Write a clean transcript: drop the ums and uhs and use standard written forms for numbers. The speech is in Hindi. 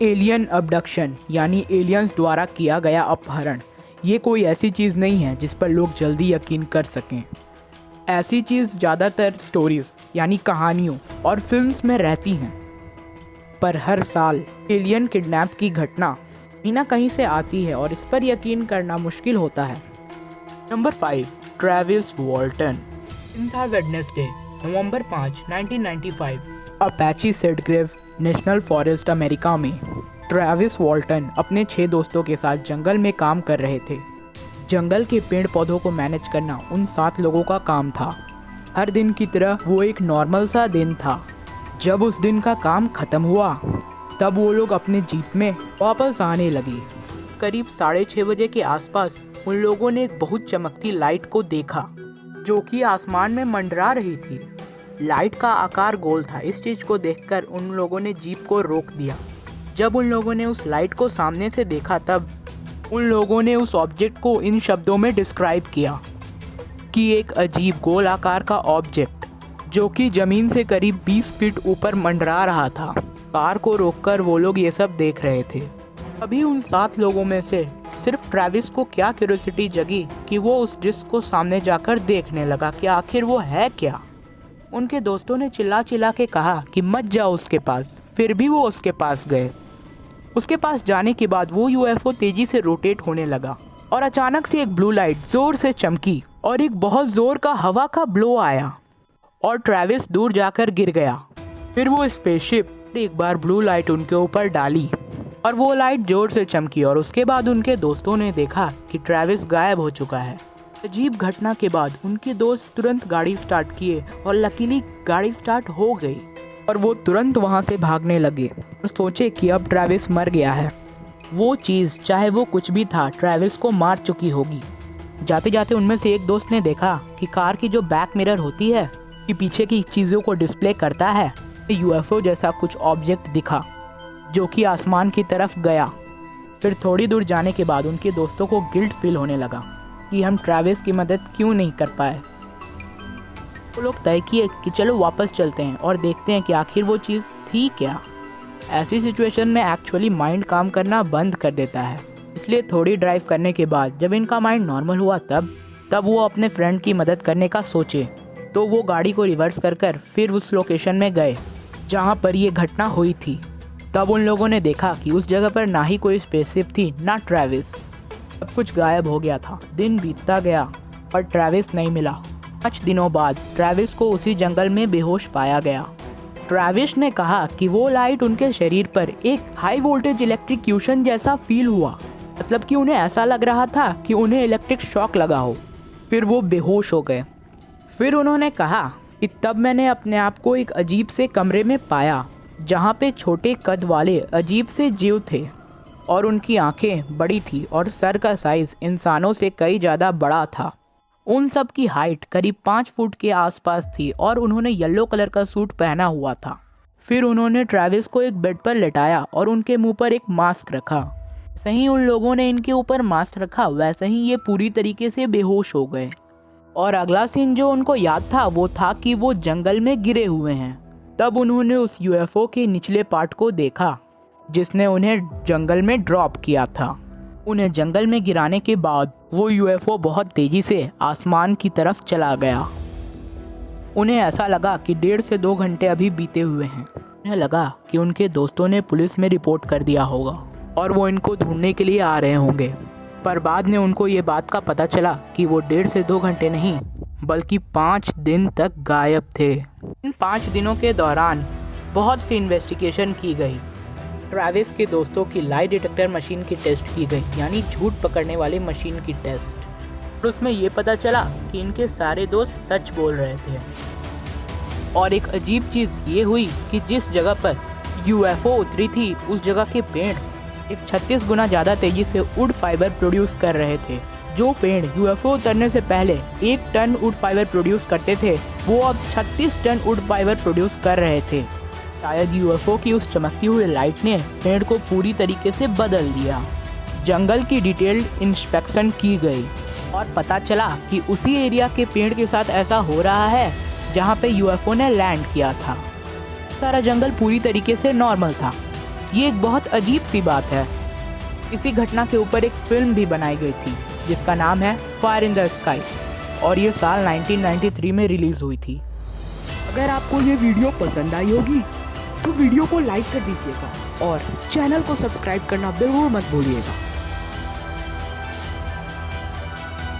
एलियन अबडक्शन यानी एलियंस द्वारा किया गया अपहरण, ये कोई ऐसी चीज़ नहीं है जिस पर लोग जल्दी यकीन कर सकें। ऐसी चीज़ ज़्यादातर स्टोरीज यानी कहानियों और फिल्म्स में रहती हैं, पर हर साल एलियन किडनैप की घटना कहीं ना कहीं से आती है और इस पर यकीन करना मुश्किल होता है। Number 5, Travis वॉल्टन। दिन था वेडनेसडे, नवंबर 5, 1995, अपाची सिडग्रेव नेशनल फॉरेस्ट अमेरिका में। ट्रेविस वॉल्टन अपने 6 दोस्तों के साथ जंगल में काम कर रहे थे। जंगल के पेड़ पौधों को मैनेज करना उन 7 लोगों का काम था। हर दिन की तरह वो एक नॉर्मल सा दिन था। जब उस दिन का काम खत्म हुआ तब वो लोग अपने जीप में वापस आने लगे। करीब 6:30 बजे के आसपास उन लोगों ने एक बहुत चमकती लाइट को देखा जो कि आसमान में मंडरा रही थी। लाइट का आकार गोल था। इस चीज़ को देखकर उन लोगों ने जीप को रोक दिया। जब उन लोगों ने उस लाइट को सामने से देखा तब उन लोगों ने उस ऑब्जेक्ट को इन शब्दों में डिस्क्राइब किया कि एक अजीब गोल आकार का ऑब्जेक्ट जो कि ज़मीन से करीब 20 फीट ऊपर मंडरा रहा था। कार को रोककर वो लोग ये सब देख रहे थे। अभी उन 7 लोगों में से सिर्फ ट्रेविस को क्या क्यूरियोसिटी जगी कि वो उस डिस्क को सामने जाकर देखने लगा कि आखिर वो है क्या। उनके दोस्तों ने चिल्ला चिल्ला के कहा कि मत जाओ उसके पास। फिर भी वो उसके पास गए। उसके पास जाने के बाद वो यूएफओ तेजी से रोटेट होने लगा और अचानक से एक ब्लू लाइट जोर से चमकी और एक बहुत जोर का हवा का ब्लो आया और ट्रेविस दूर जाकर गिर गया। फिर वो स्पेसशिप एक बार ब्लू लाइट उनके ऊपर डाली और वो लाइट जोर से चमकी और उसके बाद उनके दोस्तों ने देखा कि ट्रेविस गायब हो चुका है। अजीब घटना के बाद उनके दोस्त तुरंत गाड़ी स्टार्ट किए और लकीली गाड़ी स्टार्ट हो गई और वो तुरंत वहाँ से भागने लगे और सोचे कि अब ट्रेविस मर गया है। वो चीज़ चाहे वो कुछ भी था ट्रेविस को मार चुकी होगी। जाते जाते उनमें से एक दोस्त ने देखा कि कार की जो बैक मिरर होती है कि पीछे की चीज़ों को डिस्प्ले करता है, यूएफओ जैसा कुछ ऑब्जेक्ट दिखा जो कि आसमान की तरफ गया। फिर थोड़ी दूर जाने के बाद उनके दोस्तों को गिल्ट फील होने लगा कि हम ट्रेविस की मदद क्यों नहीं कर पाए। वो लोग तय किए कि चलो वापस चलते हैं और देखते हैं कि आखिर वो चीज़ थी क्या। ऐसी सिचुएशन में एक्चुअली माइंड काम करना बंद कर देता है। इसलिए थोड़ी ड्राइव करने के बाद जब इनका माइंड नॉर्मल हुआ तब वो अपने फ्रेंड की मदद करने का सोचे, तो वो गाड़ी को रिवर्स कर फिर उस लोकेशन में गए जहाँ पर ये घटना हुई थी। तब उन लोगों ने देखा कि उस जगह पर ना ही कोई स्पेसशिप थी ना ट्रेविस। सब कुछ गायब हो गया था। दिन बीतता गया पर ट्रेविस नहीं मिला। 5 दिनों बाद ट्रेविस को उसी जंगल में बेहोश पाया गया। ट्रेविस ने कहा कि वो लाइट उनके शरीर पर एक हाई वोल्टेज इलेक्ट्रिक्यूशन जैसा फील हुआ, मतलब कि उन्हें ऐसा लग रहा था कि उन्हें इलेक्ट्रिक शॉक लगा हो। फिर वो बेहोश हो गए। फिर उन्होंने कहा कि तब मैंने अपने आप को एक अजीब से कमरे में पाया जहाँ पे छोटे कद वाले अजीब से जीव थे और उनकी आंखें बड़ी थी और सर का साइज इंसानों से कई ज़्यादा बड़ा था। उन सब की हाइट करीब 5 फुट के आसपास थी और उन्होंने येलो कलर का सूट पहना हुआ था। फिर उन्होंने ट्रेविस को एक बेड पर लेटाया और उनके मुंह पर एक मास्क रखा। जैसे ही उन लोगों ने इनके ऊपर मास्क रखा वैसे ही ये पूरी तरीके से बेहोश हो गए। और अगला सीन जो उनको याद था वो था कि वो जंगल में गिरे हुए हैं। तब उन्होंने उस यूएफओ के निचले पार्ट को देखा जिसने उन्हें जंगल में ड्रॉप किया था। उन्हें जंगल में गिराने के बाद वो यूएफओ बहुत तेजी से आसमान की तरफ चला गया। उन्हें ऐसा लगा कि 1.5 से 2 घंटे अभी बीते हुए हैं। उन्हें लगा कि उनके दोस्तों ने पुलिस में रिपोर्ट कर दिया होगा और वो इनको ढूंढने के लिए आ रहे होंगे। पर बाद में उनको ये बात का पता चला कि वो 1.5 से 2 घंटे नहीं बल्कि 5 दिन तक गायब थे। इन 5 दिनों के दौरान बहुत सी इन्वेस्टिगेशन की गई। ट्रेविस के दोस्तों की लाई डिटेक्टर मशीन की टेस्ट की गई, यानी झूठ पकड़ने वाली मशीन की टेस्ट। और उसमें ये पता चला कि इनके सारे दोस्त सच बोल रहे थे। और एक अजीब चीज़ ये हुई कि जिस जगह पर यूएफओ उतरी थी उस जगह के पेड़ एक 36 गुना ज़्यादा तेजी से वुड फाइबर प्रोड्यूस कर रहे थे। जो पेड़ यूएफओ उतरने से पहले 1 टन वुड फाइबर प्रोड्यूस करते थे वो अब 36 टन वुड फाइबर प्रोड्यूस कर रहे थे। शायद यूएफओ की उस चमकती हुई लाइट ने पेड़ को पूरी तरीके से बदल दिया। जंगल की डिटेल्ड इंस्पेक्शन की गई और पता चला कि उसी एरिया के पेड़ के साथ ऐसा हो रहा है जहाँ पे यूएफओ ने लैंड किया था। सारा जंगल पूरी तरीके से नॉर्मल था। ये एक बहुत अजीब सी बात है। इसी घटना के ऊपर एक फिल्म भी बनाई गई थी जिसका नाम है फायर इन द स्काई और ये साल 1993 में रिलीज हुई थी। अगर आपको ये वीडियो पसंद आई होगी तो वीडियो को लाइक कर दीजिएगा और चैनल को सब्सक्राइब करना बिल्कुल मत भूलिएगा।